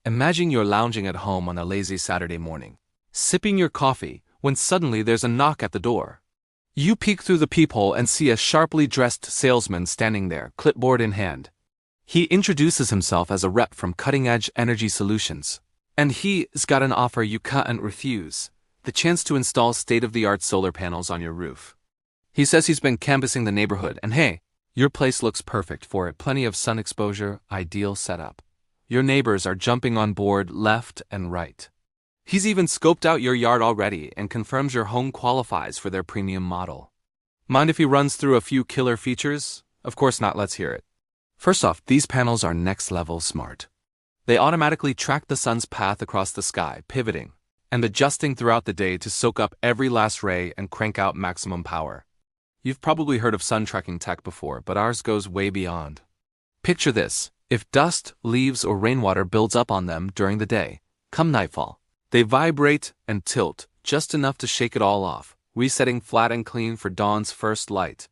Imagine you're lounging at home on a lazy Saturday morning, sipping your coffee, when suddenly there's a knock at the door. You peek through the peephole and see a sharply dressed salesman standing there, clipboard in hand. He introduces himself as a rep from Cutting Edge Energy Solutions. And he's got an offer you can't refuse: the chance to install state-of-the-art solar panels on your roof. He says he's been canvassing the neighborhood, and hey, your place looks perfect for it. Plenty of sun exposure, ideal setup. Your neighbors are jumping on board left and right. He's even scoped out your yard already and confirms your home qualifies for their premium model. Mind if he runs through a few killer features? Of course not, let's hear it. First off, these panels are next-level smart. They automatically track the sun's path across the sky, pivoting and adjusting throughout the day to soak up every last ray and crank out maximum power. You've probably heard of sun tracking tech before, but ours goes way beyond. Picture this: if dust, leaves, or rainwater builds up on them during the day, come nightfall, they vibrate and tilt just enough to shake it all off, resetting flat and clean for dawn's first light,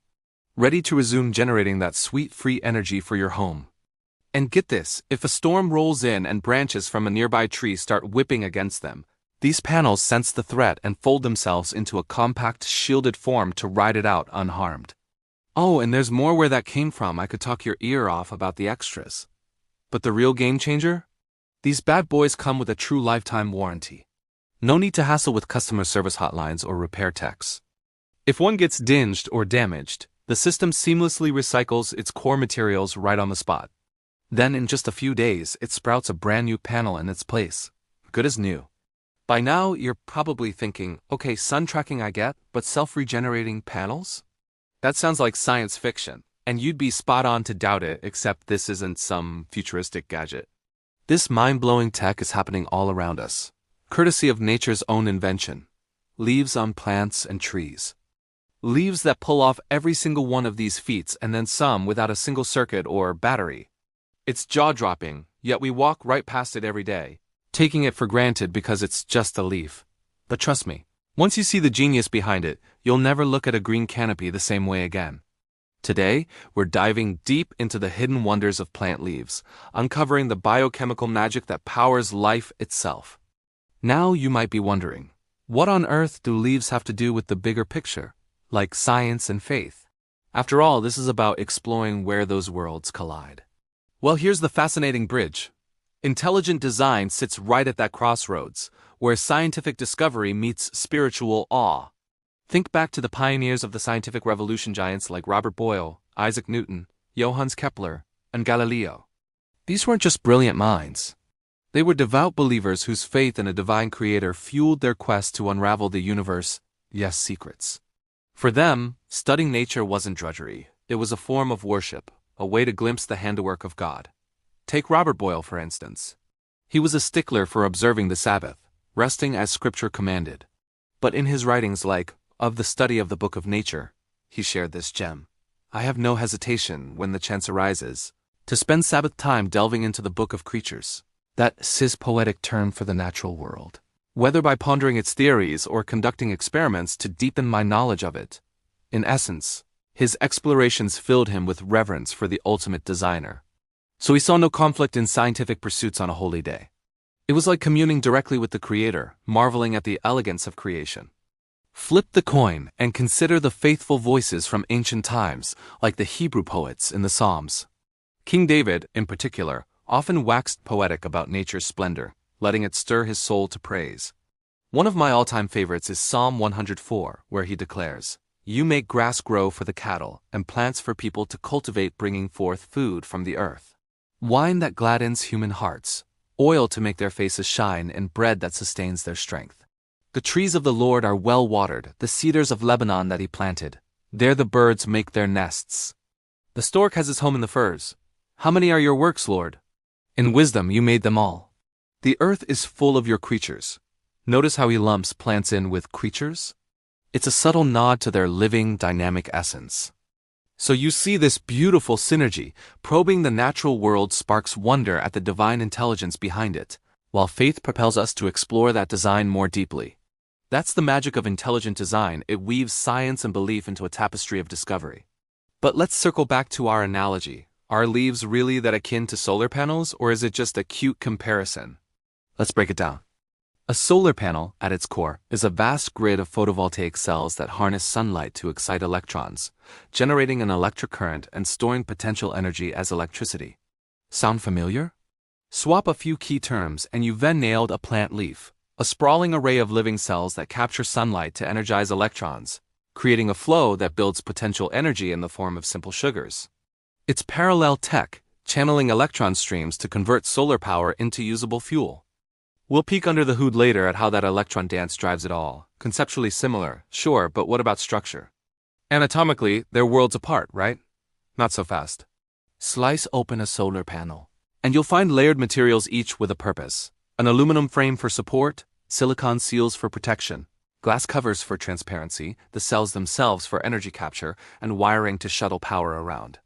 ready to resume generating that sweet free energy for your home. And get this, if a storm rolls in and branches from a nearby tree start whipping against them, these panels sense the threat and fold themselves into a compact, shielded form to ride it out unharmed. Oh, and there's more where that came from. I could talk your ear off about the extras. But the real game changer? These bad boys come with a true lifetime warranty. No need to hassle with customer service hotlines or repair techs. If one gets dinged or damaged, the system seamlessly recycles its core materials right on the spot. Then in just a few days, it sprouts a brand new panel in its place. Good as new. By now, you're probably thinking, okay, sun tracking I get, but self-regenerating panels? That sounds like science fiction, and you'd be spot on to doubt it, except this isn't some futuristic gadget. This mind-blowing tech is happening all around us, courtesy of nature's own invention: leaves on plants and trees. Leaves that pull off every single one of these feats and then some without a single circuit or battery. It's jaw-dropping, yet we walk right past it every day, taking it for granted because it's just a leaf. But trust me, once you see the genius behind it, you'll never look at a green canopy the same way again. Today, we're diving deep into the hidden wonders of plant leaves, uncovering the biochemical magic that powers life itself. Now you might be wondering, what on earth do leaves have to do with the bigger picture, like science and faith? After all, this is about exploring where those worlds collide. Well, here's the fascinating bridge. Intelligent design sits right at that crossroads, where scientific discovery meets spiritual awe. Think back to the pioneers of the scientific revolution, giants like Robert Boyle, Isaac Newton, Johannes Kepler, and Galileo. These weren't just brilliant minds. They were devout believers whose faith in a divine creator fueled their quest to unravel the universe's secrets. For them, studying nature wasn't drudgery. It was a form of worship, a way to glimpse the handiwork of God. Take Robert Boyle, for instance. He was a stickler for observing the Sabbath, resting as Scripture commanded. But in his writings like Of the Study of the Book of Nature, he shared this gem: I have no hesitation, when the chance arises, to spend Sabbath time delving into the book of creatures, that cis-poetic term for the natural world, whether by pondering its theories or conducting experiments to deepen my knowledge of it. In essence, his explorations filled him with reverence for the ultimate designer. So he saw no conflict in scientific pursuits on a holy day. It was like communing directly with the Creator, marveling at the elegance of creation. Flip the coin and consider the faithful voices from ancient times, like the Hebrew poets in the Psalms. King David, in particular, often waxed poetic about nature's splendor, letting it stir his soul to praise. One of my all-time favorites is Psalm 104, where he declares, You make grass grow for the cattle, and plants for people to cultivate, bringing forth food from the earth. Wine that gladdens human hearts, oil to make their faces shine, and bread that sustains their strength. The trees of the Lord are well watered, the cedars of Lebanon that he planted. There the birds make their nests. The stork has his home in the firs. How many are your works, Lord? In wisdom you made them all. The earth is full of your creatures. Notice how he lumps plants in with creatures? It's a subtle nod to their living, dynamic essence. So you see this beautiful synergy. Probing the natural world sparks wonder at the divine intelligence behind it, while faith propels us to explore that design more deeply. That's the magic of intelligent design. It weaves science and belief into a tapestry of discovery. But let's circle back to our analogy. Are leaves really that akin to solar panels, or is it just a cute comparison? Let's break it down. A solar panel, at its core, is a vast grid of photovoltaic cells that harness sunlight to excite electrons, generating an electric current and storing potential energy as electricity. Sound familiar? Swap a few key terms and you've then nailed a plant leaf, a sprawling array of living cells that capture sunlight to energize electrons, creating a flow that builds potential energy in the form of simple sugars. It's parallel tech, channeling electron streams to convert solar power into usable fuel. We'll peek under the hood later at how that electron dance drives it all. Conceptually similar, sure, but what about structure? Anatomically, they're worlds apart, right? Not so fast. Slice open a solar panel, and you'll find layered materials each with a purpose. An aluminum frame for support, silicon seals for protection, glass covers for transparency, the cells themselves for energy capture, and wiring to shuttle power around.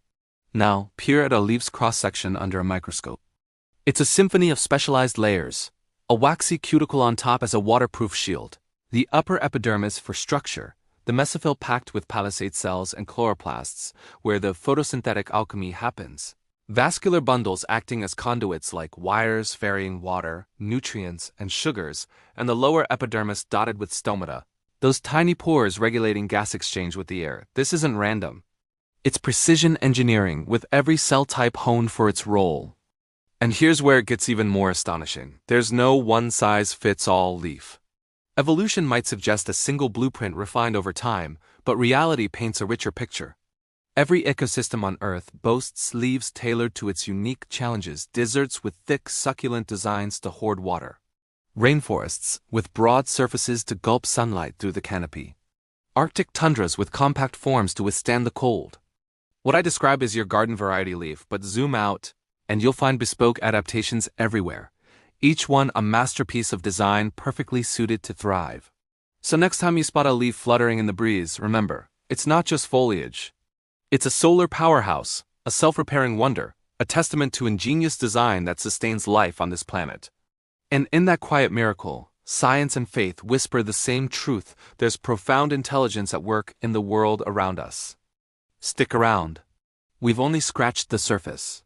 Now, peer at a leaf's cross-section under a microscope. It's a symphony of specialized layers. A waxy cuticle on top as a waterproof shield, the upper epidermis for structure, the mesophyll packed with palisade cells and chloroplasts, where the photosynthetic alchemy happens, vascular bundles acting as conduits like wires ferrying water, nutrients, and sugars, and the lower epidermis dotted with stomata, those tiny pores regulating gas exchange with the air. This isn't random. It's precision engineering with every cell type honed for its role. And here's where it gets even more astonishing. There's no one-size-fits-all leaf. Evolution might suggest a single blueprint refined over time, but reality paints a richer picture. Every ecosystem on Earth boasts leaves tailored to its unique challenges, deserts with thick, succulent designs to hoard water, rainforests with broad surfaces to gulp sunlight through the canopy, Arctic tundras with compact forms to withstand the cold. What I describe is your garden variety leaf, but zoom out, and you'll find bespoke adaptations everywhere, each one a masterpiece of design perfectly suited to thrive. So next time you spot a leaf fluttering in the breeze, remember, it's not just foliage. It's a solar powerhouse, a self-repairing wonder, a testament to ingenious design that sustains life on this planet. And in that quiet miracle, science and faith whisper the same truth: there's profound intelligence at work in the world around us. Stick around. We've only scratched the surface.